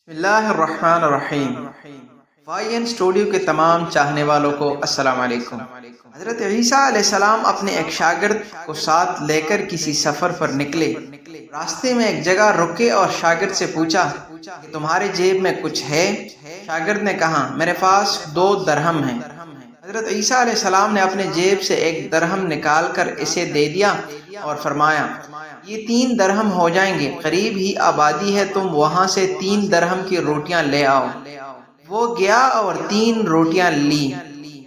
بسم اللہ الرحمن الرحیم۔ فائن اسٹوڈیو کے تمام چاہنے والوں کو السلام علیکم۔ حضرت عیسیٰ علیہ السلام اپنے ایک شاگرد کو ساتھ لے کر کسی سفر پر نکلے۔ راستے میں ایک جگہ رکے اور شاگرد سے پوچھا کہ تمہارے جیب میں کچھ ہے؟ شاگرد نے کہا میرے پاس 2 درہم ہیں۔ حضرت عیسیٰ علیہ السلام نے اپنے جیب سے 1 درہم نکال کر اسے دے دیا اور فرمایا یہ 3 درہم ہو جائیں گے، قریب ہی آبادی ہے، تم وہاں سے 3 درہم کی روٹیاں لے آؤ۔ وہ گیا اور 3 روٹیاں لی۔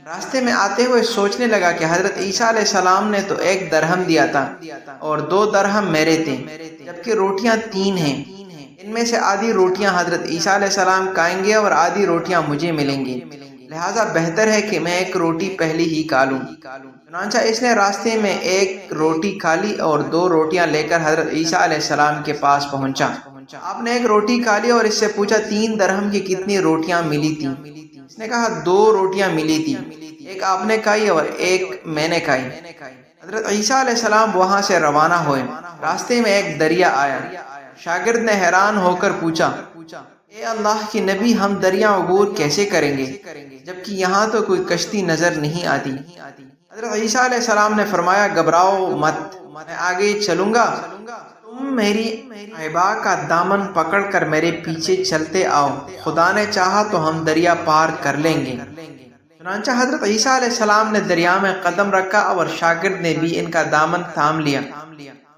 راستے میں آتے ہوئے سوچنے لگا کہ حضرت عیسیٰ علیہ السلام نے تو 1 درہم دیا تھا اور 2 درہم میرے تھے، جبکہ روٹیاں 3 ہیں۔ ان میں سے آدھی روٹیاں حضرت عیسیٰ علیہ السلام کھائیں گے اور آدھی روٹیاں مجھے ملیں گی، لہٰذا بہتر ہے کہ میں 1 روٹی پہلی ہی کھا لوں۔ چنانچہ اس نے راستے میں 1 روٹی کھا لی اور 2 روٹیاں لے کر حضرت عیسیٰ علیہ السلام کے پاس پہنچا۔ آپ نے 1 روٹی کھا لی اور اس سے پوچھا 3 درہم کی کتنی روٹیاں ملی تھی؟ اس نے کہا 2 روٹیاں ملی تھی، 1 آپ نے کھائی اور 1 میں نے کھائی۔ حضرت عیسیٰ علیہ السلام وہاں سے روانہ ہوئے۔ راستے میں ایک دریا آیا۔ شاگرد نے حیران ہو کر پوچھا اے اللہ کی نبی، ہم دریا عبور کیسے کریں گے جبکہ یہاں تو کوئی کشتی نظر نہیں آتی؟ حضرت عیسیٰ علیہ السلام نے فرمایا گھبراؤ مت، میں آگے چلوں گا، تم میری عبا کا دامن پکڑ کر میرے پیچھے چلتے آؤ، خدا نے چاہا تو ہم دریا پار کر لیں گے۔ چنانچہ حضرت عیسیٰ علیہ السلام نے دریا میں قدم رکھا اور شاگرد نے بھی ان کا دامن تھام لیا۔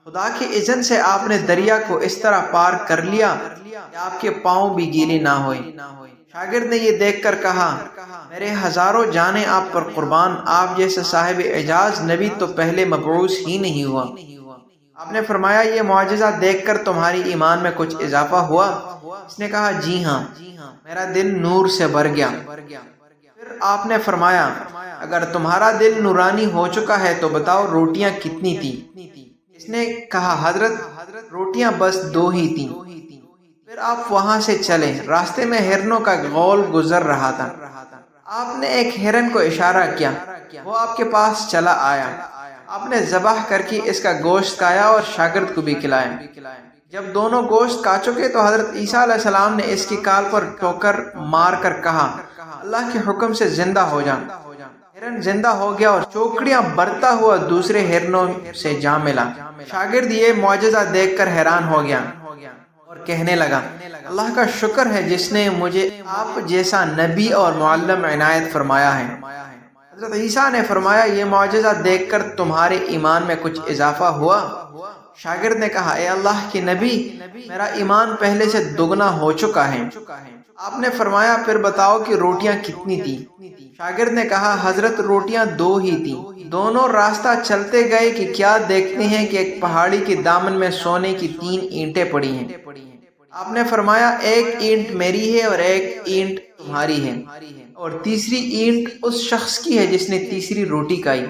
خدا کی اذن سے آپ نے دریا کو اس طرح پار کر لیا کہ آپ کے پاؤں بھی گیلے نہ ہوئے۔ شاگرد نے یہ دیکھ کر کہا میرے ہزاروں جانیں آپ پر قربان، آپ جیسا صاحب اعجاز نبی تو پہلے مبعوث ہی نہیں ہوا۔ آپ نے فرمایا یہ معجزہ دیکھ کر تمہاری ایمان میں کچھ اضافہ ہوا؟ اس نے کہا جی ہاں، میرا دل نور سے بھر گیا۔ پھر آپ نے فرمایا اگر تمہارا دل نورانی ہو چکا ہے تو بتاؤ روٹیاں کتنی تھی؟ اس نے کہا حضرت روٹیاں بس 2 ہی تھیں۔ پھر آپ وہاں سے چلے۔ راستے میں ہرنوں کا غول گزر رہا تھا۔ آپ نے ایک ہرن کو اشارہ کیا، وہ آپ کے پاس چلا آیا۔ آپ نے ذبح کر کے اس کا گوشت کھایا اور شاگرد کو بھی کھلایا۔ جب دونوں گوشت کھا چکے تو حضرت عیسیٰ علیہ السلام نے اس کی کال پر ٹھوکر مار کر کہا اللہ کے حکم سے زندہ ہو جا۔ ہرن زندہ ہو گیا اور چوکڑیاں برتا ہوا دوسرے ہرنوں سے جا ملا۔ شاگرد یہ معجزہ دیکھ کر حیران ہو گیا اور کہنے لگا اللہ کا شکر ہے جس نے مجھے آپ جیسا نبی اور معلم عنایت فرمایا ہے۔ حضرت عیسیٰ نے فرمایا یہ معجزہ دیکھ کر تمہارے ایمان میں کچھ اضافہ ہوا؟ شاگرد نے کہا اے اللہ کے نبی، میرا ایمان پہلے سے دگنا ہو چکا ہے۔ آپ نے فرمایا پھر بتاؤ کہ روٹیاں کتنی تھی؟ شاگرد نے کہا حضرت روٹیاں 2 ہی تھیں۔ دونوں راستہ چلتے گئے کہ کیا دیکھتے ہیں کہ ایک پہاڑی کے دامن میں سونے کی 3 اینٹیں پڑی ہیں۔ آپ نے فرمایا 1 اینٹ میری ہے اور 1 اینٹ تمہاری ہے اور تیسری اینٹ اس شخص کی ہے جس نے تیسری روٹی کھائی۔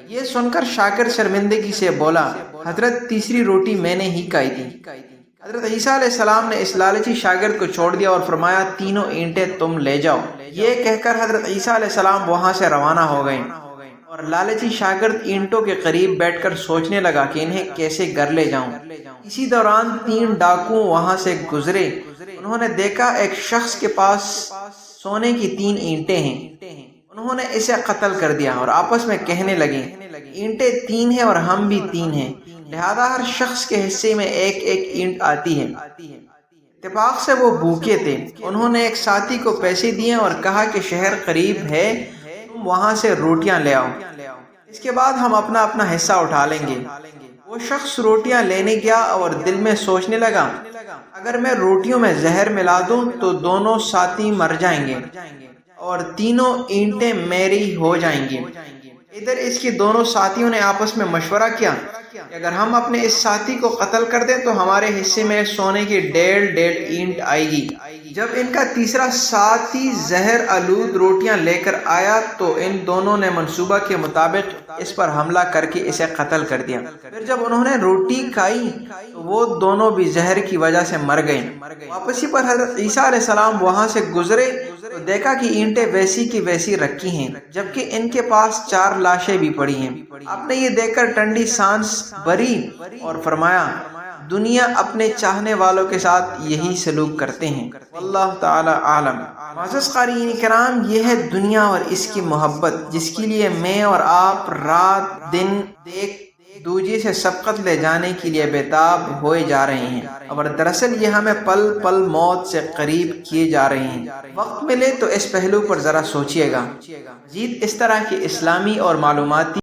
یہ سن کر شاگرد شرمندگی سے بولا حضرت تیسری روٹی میں نے ہی کھائی تھی۔ حضرت عیسیٰ علیہ السلام نے اس لالچی شاگرد کو چھوڑ دیا اور فرمایا 3 اینٹیں تم لے جاؤ۔ یہ کہہ کر حضرت عیسیٰ علیہ السلام وہاں سے روانہ ہو گئے اور لالچی شاگرد اینٹوں کے قریب بیٹھ کر سوچنے لگا کہ انہیں کیسے گھر لے جاؤں۔ اسی دوران 3 ڈاکو وہاں سے گزرے۔ انہوں نے دیکھا ایک شخص کے پاس سونے کی 3 اینٹیں ہیں۔ انہوں نے اسے قتل کر دیا اور آپس میں کہنے لگے اینٹیں 3 ہیں اور ہم بھی 3 ہیں، لہذا ہر شخص کے حصے میں 1 اینٹ آتی ہے۔ اتفاق سے وہ بھوکے تھے۔ انہوں نے ایک ساتھی کو پیسے دیے اور کہا کہ شہر قریب ہے، تم وہاں سے روٹیاں لے آؤ، اس کے بعد ہم اپنا اپنا حصہ اٹھا لیں گے۔ وہ شخص روٹیاں لینے گیا اور دل میں سوچنے لگا اگر میں روٹیوں میں زہر ملا دوں تو دونوں ساتھی مر جائیں گے اور 3 اینٹیں میری ہو جائیں گی۔ ادھر اس کے دونوں ساتھیوں نے آپس میں مشورہ کیا کہ اگر ہم اپنے اس ساتھی کو قتل کر دیں تو ہمارے حصے میں سونے کی 1.5 اینٹ آئے گی۔ جب ان کا تیسرا ساتھی زہر آلود روٹیاں لے کر آیا تو ان دونوں نے منصوبہ کے مطابق اس پر حملہ کر کے اسے قتل کر دیا۔ پھر جب انہوں نے روٹی کھائی تو وہ دونوں بھی زہر کی وجہ سے مر گئے۔ واپسی پر حضرت عیسیٰ علیہ السلام وہاں سے گزرے تو دیکھا کہ اینٹیں ویسی کی ویسی رکھی ہیں جبکہ ان کے پاس 4 لاشیں بھی پڑی ہیں۔ آپ نے یہ دیکھ کر ٹھنڈی سانس بھری اور فرمایا دنیا اپنے چاہنے والوں کے ساتھ یہی سلوک کرتے ہیں۔ اللہ تعالی عالم۔ معزز قارئین کرام، یہ ہے دنیا اور اس کی محبت، جس کے لیے میں اور آپ رات دن ایک دوجے سے سبقت لے جانے کے لیے بےتاب ہوئے جا رہے ہیں، اور دراصل یہ ہمیں پل پل موت سے قریب کیے جا رہے ہیں۔ وقت ملے تو اس پہلو پر ذرا سوچئے گا۔ مزید اس طرح کے اسلامی اور معلوماتی